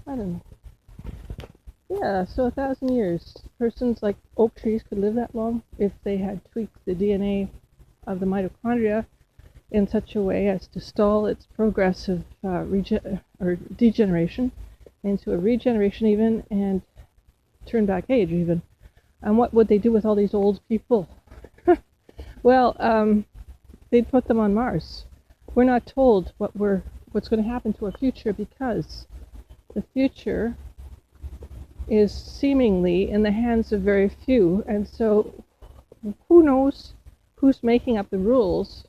I don't know. Yeah, so 1,000 years. Persons like oak trees could live that long if they had tweaked the DNA of the mitochondria in such a way as to stall its progressive or degeneration into a regeneration even, and turn back age even. And what would they do with all these old people? Well, they'd put them on Mars. We're not told what's going to happen to our future, because the future is seemingly in the hands of very few, and so who knows who's making up the rules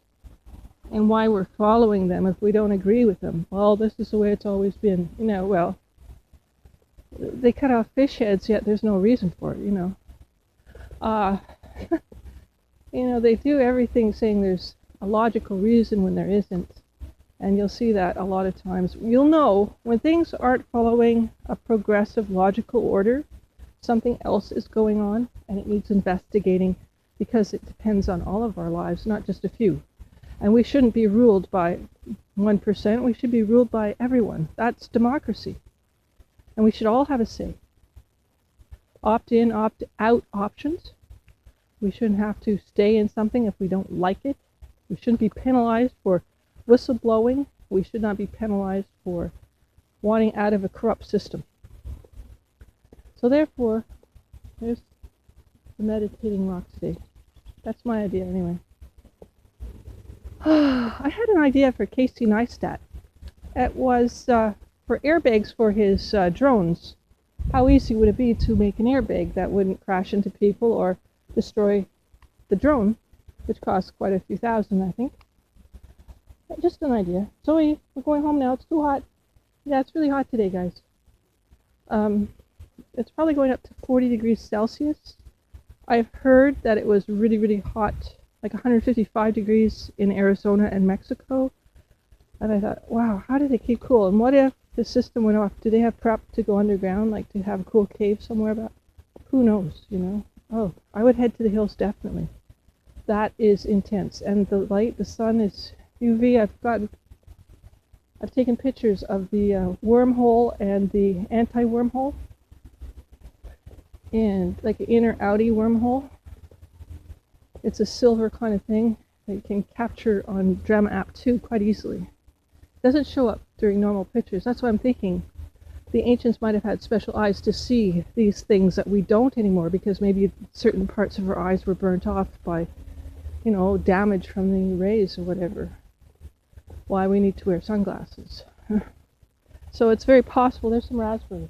and why we're following them if we don't agree with them. Well, this is the way it's always been. Well, they cut off fish heads, yet there's no reason for it. Uh, they do everything saying there's a logical reason when there isn't. And you'll see that a lot of times. You'll know when things aren't following a progressive logical order, something else is going on, and it needs investigating, because it depends on all of our lives, not just a few. And we shouldn't be ruled by 1%. We should be ruled by everyone. That's democracy. And we should all have a say. Opt-in, opt-out options. We shouldn't have to stay in something if we don't like it. We shouldn't be penalized for whistleblowing. We should not be penalized for wanting out of a corrupt system. So therefore, there's the meditating rock today. That's my idea anyway. I had an idea for Casey Neistat. It was for airbags for his drones. How easy would it be to make an airbag that wouldn't crash into people or destroy the drone, which costs quite a few thousand, I think. Just an idea. Zoe, we're going home now. It's too hot. Yeah, it's really hot today, guys. It's probably going up to 40 degrees Celsius. I've heard that it was really, really hot, like 155 degrees in Arizona and Mexico. And I thought, wow, how did they keep cool? And what if the system went off? Do they have prep to go underground, like to have a cool cave somewhere? About? Who knows, Oh, I would head to the hills, definitely. That is intense. And the light, the sun is UV. I've taken pictures of the wormhole and the anti-wormhole, and like an inner outie wormhole. It's a silver kind of thing that you can capture on Drama App 2 quite easily. It doesn't show up during normal pictures. That's why I'm thinking the ancients might have had special eyes to see these things that we don't anymore, because maybe certain parts of our eyes were burnt off by, damage from the rays or whatever. Why we need to wear sunglasses. So it's very possible. There's some raspberries.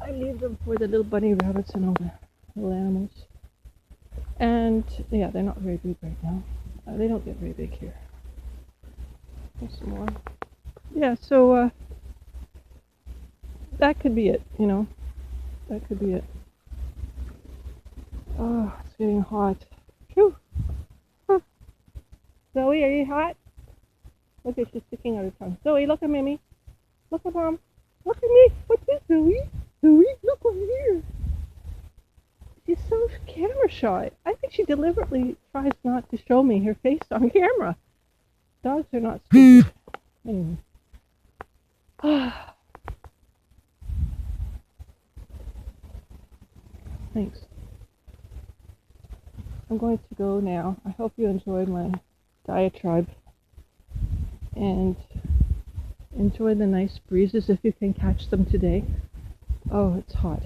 I leave them for the little bunny rabbits and all the little animals. And yeah, they're not very big right now. They don't get very big here. There's some more. Yeah, so that could be it, That could be it. Oh, it's getting hot. Phew. Huh. Zoe, are you hot? Look at, she's sticking out her tongue. Zoe, look at Mimi. Look at Mom. Look at me. What's this, Zoe? Zoe, look over here. She's so camera shy. I think she deliberately tries not to show me her face on camera. Dogs are not stupid. Anyway. Thanks. I'm going to go now. I hope you enjoyed my diatribe. And enjoy the nice breezes if you can catch them today. Oh, it's hot.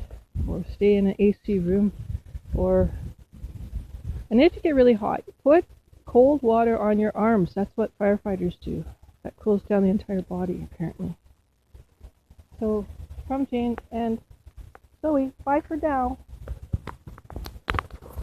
Or stay in an AC room. And if you get really hot, put cold water on your arms. That's what firefighters do. That cools down the entire body, apparently. So, from Jane and Zoe, bye for now.